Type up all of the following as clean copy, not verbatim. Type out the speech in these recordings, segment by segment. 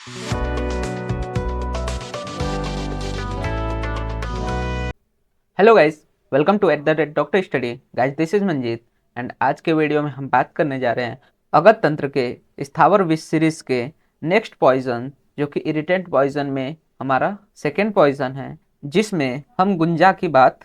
Hello guys, welcome to @doctor study. Guys, this is Manjeet and आज के video में हम बात करने जा रहे हैं अगध तंत्र के स्थावर विष सीरीज के नेक्स्ट पॉइजन, जो कि इरिटेंट पॉइजन में हमारा सेकेंड पॉइजन है, जिसमें हम गुंजा की बात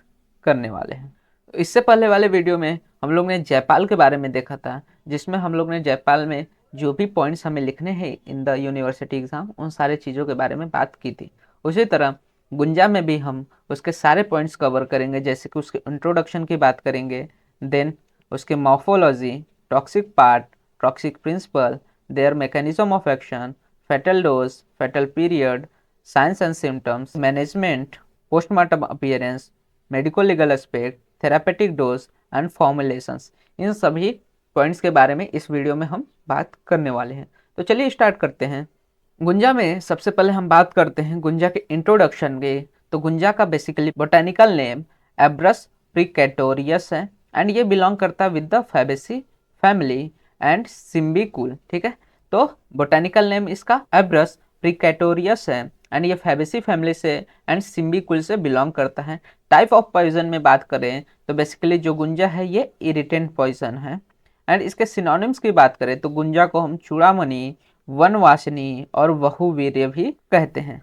करने वाले हैं। इससे पहले वाले वीडियो में हम लोग ने जयपाल के बारे में देखा था, जिसमें हम लोग ने जयपाल में जो भी पॉइंट्स हमें लिखने हैं इन द यूनिवर्सिटी एग्जाम, उन सारे चीज़ों के बारे में बात की थी। उसी तरह गुंजा में भी हम उसके सारे पॉइंट्स कवर करेंगे, जैसे कि उसके इंट्रोडक्शन की बात करेंगे, देन उसके morphology, toxic part, toxic principle, their mechanism of action, fatal dose, fatal period, signs and symptoms, management, postmortem appearance, medico legal aspect, therapeutic dose and formulations. इन सभी पॉइंट्स के बारे में इस वीडियो में हम बात करने वाले हैं। तो चलिए स्टार्ट करते हैं। गुंजा में सबसे पहले हम बात करते हैं गुंजा के इंट्रोडक्शन के। तो गुंजा का basically botanical name Abrus precatorius है एंड ये बिलोंग करता है with the Fabaceae family and सिम्बिकुल। ठीक है, तो बोटानिकल नेम इसका एब्रस प्रिकेटोरियस है एंड ये फैबेसी फैमिली से एंड सिम्बिकुल से बिलोंग करता है। टाइप ऑफ पॉइजन में बात करें तो बेसिकली जो गुंजा है ये इरिटेंट पॉइजन है। एंड इसके सिनोनिम्स की बात करें तो गुंजा को हम चूड़ामणि, वनवासिनी और बहुवीर्य भी कहते हैं।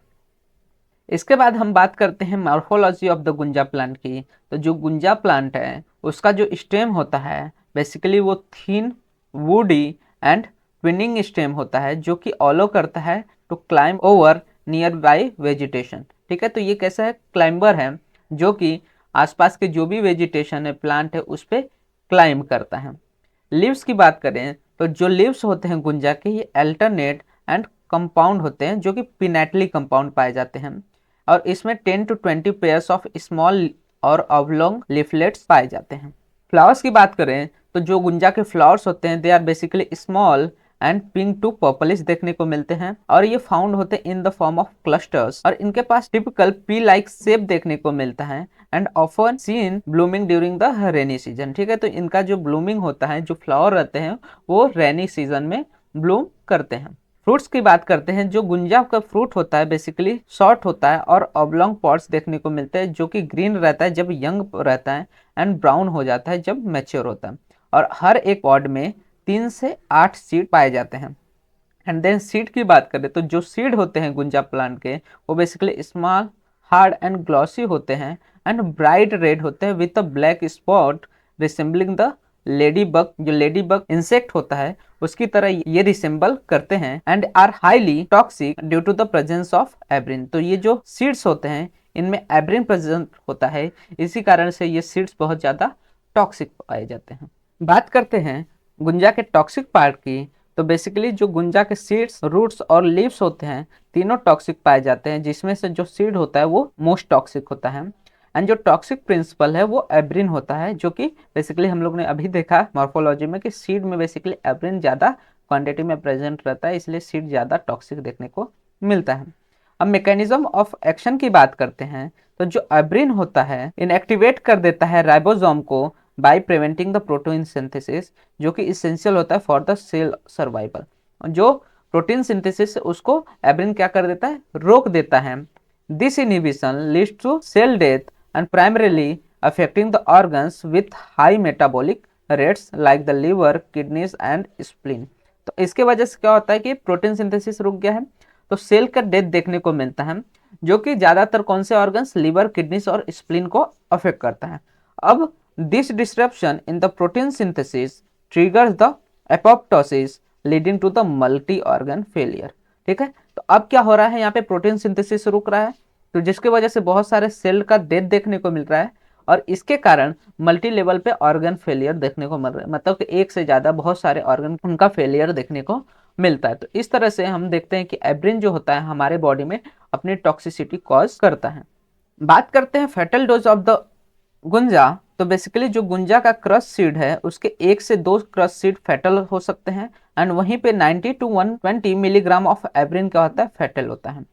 इसके बाद हम बात करते हैं morphology of the Gunja plant की। तो जो गुंजा प्लांट है उसका जो स्टेम होता है बेसिकली वो thin, woody and twining stem होता है, जो कि ऑलो करता है to climb over nearby vegetation. ठीक है, तो ये कैसा है, क्लाइंबर है जो कि आसपास के जो भी वेजिटेशन है, प्लांट है, उस पर क्लाइंब करता है। लीव्स की बात करें तो जो लीव्स होते हैं गुंजा के ये अल्टरनेट एंड कंपाउंड होते हैं, जो कि पिनेटली कंपाउंड पाए जाते हैं और इसमें 10 to 20 पेयर्स ऑफ स्मॉल और ऑब्लोंग लीफलेट्स पाए जाते हैं। फ्लावर्स की बात करें तो जो गुंजा के फ्लावर्स होते हैं they are basically small and pink to purplish देखने को मिलते हैं और ये फाउंड होते हैं in the form of clusters और इनके पास टिपिकल पी लाइक शेप देखने को मिलता है and often seen blooming during the rainy season. ठीक है, तो इनका जो ब्लूमिंग होता है, जो फ्लावर रहते हैं वो रेनी सीजन में ब्लूम करते हैं। फ्रूट्स की बात करते हैं। जो गुंजा का फ्रूट होता है बेसिकली शॉर्ट होता है और ऑब्लोंग पॉट्स देखने को मिलते हैं, जो कि ग्रीन रहता है जब यंग रहता है एंड ब्राउन हो जाता है जब मैच्योर होता है और हर एक पॉड में 3 से 8 सीड पाए जाते हैं। एंड देन सीड की बात करें तो जो सीड होते हैं गुंजा प्लांट के वो basically small, hard and glossy होते हैं एंड ब्राइट रेड होते हैं with a black spot resembling the lady bug. जो लेडी बग इंसेक्ट होता है उसकी तरह ये रिसेंबल करते हैं and are highly toxic due to the presence of abrin. तो ये जो सीड्स होते हैं इनमें एब्रिन प्रेजेंट होता है, इसी कारण से ये सीड्स बहुत ज़्यादा टॉक्सिक पाए जाते हैं। बात करते हैं गुंजा के टॉक्सिक पार्ट की। तो बेसिकली जो गुंजा के सीड्स, रूट्स और लीव्स होते हैं तीनों टॉक्सिक पाए जाते हैं, जिसमें से जो सीड होता है वो मोस्ट टॉक्सिक होता है एंड जो टॉक्सिक प्रिंसिपल है वो एब्रिन होता है, जो कि बेसिकली हम लोग ने अभी देखा मॉर्फोलॉजी में कि सीड में बेसिकली एब्रिन ज़्यादा क्वांटिटी में प्रेजेंट रहता है, इसलिए सीड ज़्यादा टॉक्सिक देखने को मिलता है। अब मैकेनिज्म ऑफ एक्शन की बात करते हैं। तो जो एब्रिन होता है इनएक्टिवेट कर देता है राइबोसोम को by preventing the protein synthesis, जो कि इसेंशियल होता है फॉर द सेल सर्वाइवल। जो प्रोटीन सिंथेसिस उसको एब्रिन क्या कर देता है, रोक देता है। This inhibition leads to cell death and primarily affecting the organs with high metabolic rates like the liver, kidneys and spleen। तो इसके वजह से क्या होता है कि प्रोटीन सिंथेसिस रुक गया है तो सेल का डेथ देखने को मिलता है, जो कि ज्यादातर कौन से ऑर्गन्स, लिवर, किडनीज और स्प्लीन को अफेक्ट करता है। अब this disruption in the protein synthesis triggers the apoptosis leading to the multi organ failure. ठीक है, तो अब क्या हो रहा है, यहाँ पे प्रोटीन सिंथेसिस रुक रहा है तो जिसकी वजह से बहुत सारे सेल का डेथ देखने को मिल रहा है और इसके कारण मल्टी लेवल पे ऑर्गन फेलियर देखने को मिल रहा है, मतलब कि एक से ज़्यादा बहुत सारे ऑर्गन उनका फेलियर देखने को मिलता है। तो इस तरह से हम देखते हैं कि एब्रिन जो होता है हमारे बॉडी में अपनी टॉक्सिसिटी कॉज करता है। बात करते हैं फेटल डोज ऑफ द गुंजा। तो बेसिकली जो गुंजा का क्रश सीड है उसके 1 से 2 क्रश सीड फेटल हो सकते हैं एंड वहीं पे 90 to 120 मिलीग्राम ऑफ एब्रिन क्या होता है, फेटल होता है।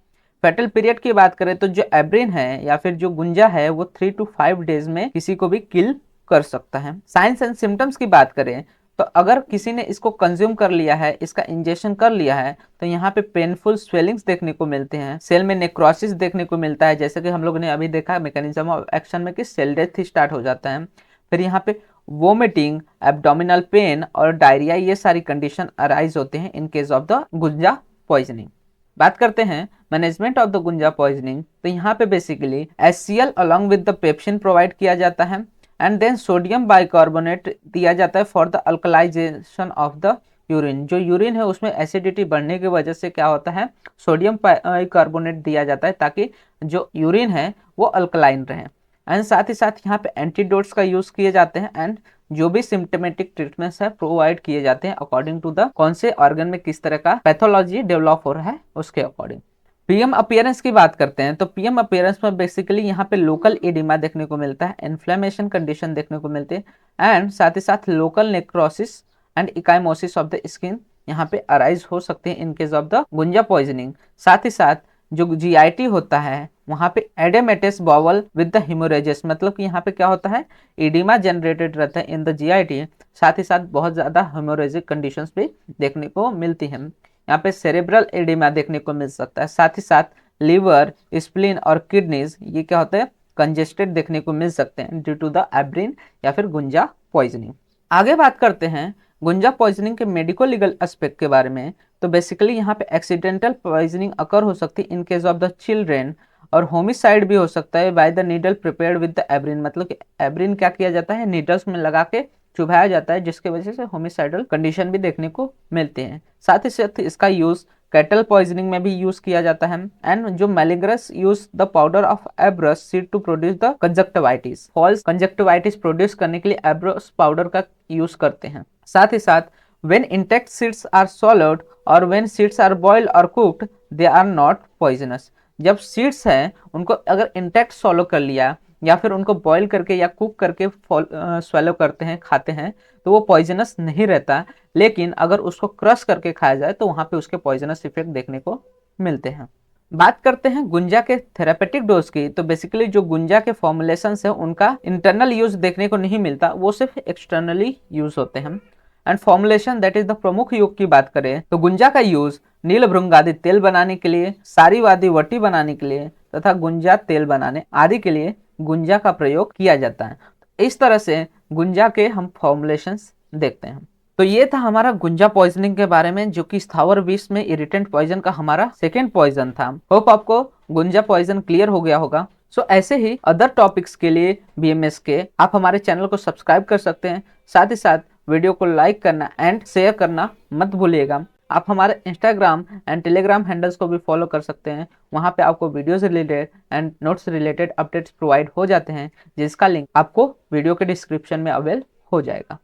फेटल पीरियड की बात करें तो जो एब्रिन है या फिर जो गुंजा है वो 3 to 5 डेज में किसी को भी किल कर सकता है। साइंस एंड सिम्टम्स की बात करें तो अगर किसी ने इसको कंज्यूम कर लिया है, इसका इंजेक्शन कर लिया है, तो यहाँ पे पेनफुल स्वेलिंग्स देखने को मिलते हैं, सेल में नेक्रोसिस देखने को मिलता है, जैसे कि हम लोग ने अभी देखा मैकेनिज्म ऑफ एक्शन में कि सेल डेथ स्टार्ट हो जाता है। फिर यहाँ पे वोमिटिंग, एब्डोमिनल पेन और डायरिया, ये सारी कंडीशन अराइज होते हैं in case of the gunja poisoning. बात करते हैं management of the gunja poisoning, तो यहाँ पे basically HCl along with the pepsin provide किया जाता है एंड देन सोडियम बाइकार्बोनेट दिया जाता है for the alkalisation of the urine. जो यूरिन है उसमें एसिडिटी बढ़ने की वजह से क्या होता है, सोडियम बाइकार्बोनेट दिया जाता है ताकि जो यूरिन है वो अल्कलाइन रहे। एंड साथ ही साथ यहाँ पे एंटीडोट्स का यूज किए जाते हैं एंड जो भी सिम्टोमेटिक ट्रीटमेंट्स है प्रोवाइड किए जाते हैं अकॉर्डिंग टू द कौन से ऑर्गन में किस तरह का पैथोलॉजी डेवलप हो रहा है उसके अकॉर्डिंग। पीएम अपीयरेंस की बात करते हैं तो पीएम अपीयरेंस में बेसिकली यहाँ पे लोकल एडिमा देखने को मिलता है, इन्फ्लेमेशन कंडीशन देखने को मिलती है एंड साथ ही साथ local necrosis and ecchymosis of the skin यहाँ पे अराइज हो सकते हैं in case of the gunja poisoning. साथ ही साथ जो GIT होता है वहाँ पे oedematous bowel with the haemorrhages, मतलब कि यहाँ पे क्या होता है, एडिमा जनरेटेड रहता है इन द GIT, साथ ही साथ बहुत ज़्यादा हिमोरेजिक कंडीशंस भी देखने को मिलती हैं। यहाँ पे सेरेब्रल एडिमा देखने को मिल सकता है, साथ ही साथ लीवर, स्प्लीन और किडनीज ये क्या होते हैं, कंजेस्टेड देखने को मिल सकते हैं ड्यू टू द एब्रिन या फिर गुंजा पॉइजनिंग। आगे बात करते हैं गुंजा पॉइजनिंग के मेडिको लीगल एस्पेक्ट के बारे में, तो बेसिकली यहाँ पे एक्सीडेंटल पॉइजनिंग अकर हो सकती है इन केस ऑफ द चिल्ड्रेन, और होमिसाइड भी हो सकता है by the needle prepared with the abrin, मतलब कि एब्रिन क्या किया जाता है, नीडल्स में लगा के चुभाया जाता है जिसकी वजह से होमिसाइडल कंडीशन भी देखने को मिलते हैं। साथ ही साथ इसका यूज कैटल पॉइजनिंग में भी यूज किया जाता है एंड जो malingerers use the powder of abrus seed to produce the conjunctivitis, false conjunctivitis produce करने के लिए एब्रस पाउडर का यूज करते हैं। साथ ही साथ when intact seeds are swallowed or when seeds are boiled or cooked they are not poisonous। जब सीड्स हैं उनको अगर इंटैक्ट सॉलो कर लिया या फिर उनको बॉईल करके या कुक करके swallow करते हैं, खाते हैं, तो वो पॉइजनस नहीं रहता, लेकिन अगर उसको क्रश करके खाया जाए तो वहाँ पे उसके पॉइजनस इफेक्ट देखने को मिलते हैं। बात करते हैं गुंजा के थेरापेटिक डोज की, तो बेसिकली जो गुंजा के फॉर्मुलेशंस है उनका इंटरनल यूज देखने को नहीं मिलता, वो सिर्फ एक्सटर्नली यूज होते हैं। And formulation that is the प्रमुख योग की बात करें तो गुंजा का यूज नीलभृंगादि तेल बनाने के लिए, सारीवादी वटी बनाने के लिए तथा गुंजा तेल बनाने आदि के लिए गुंजा का प्रयोग किया जाता है। इस तरह से गुंजा के हम फॉर्मुलेशंस देखते हैं। तो ये था हमारा गुंजा पॉइजनिंग के बारे में, जो कि स्थावर विष में इरिटेंट पॉइजन का हमारा सेकेंड पॉइजन था। होप आपको गुंजा पॉइजन क्लियर हो गया होगा। सो ऐसे ही अदर टॉपिक्स के लिए BMS के आप हमारे चैनल को सब्सक्राइब कर सकते हैं। साथ ही साथ वीडियो को लाइक करना एंड शेयर करना मत भूलिएगा। आप हमारे इंस्टाग्राम एंड टेलीग्राम हैंडल्स को भी फॉलो कर सकते हैं, वहाँ पे आपको videos related and notes related updates provide हो जाते हैं, जिसका लिंक आपको वीडियो के डिस्क्रिप्शन में अवेल हो जाएगा।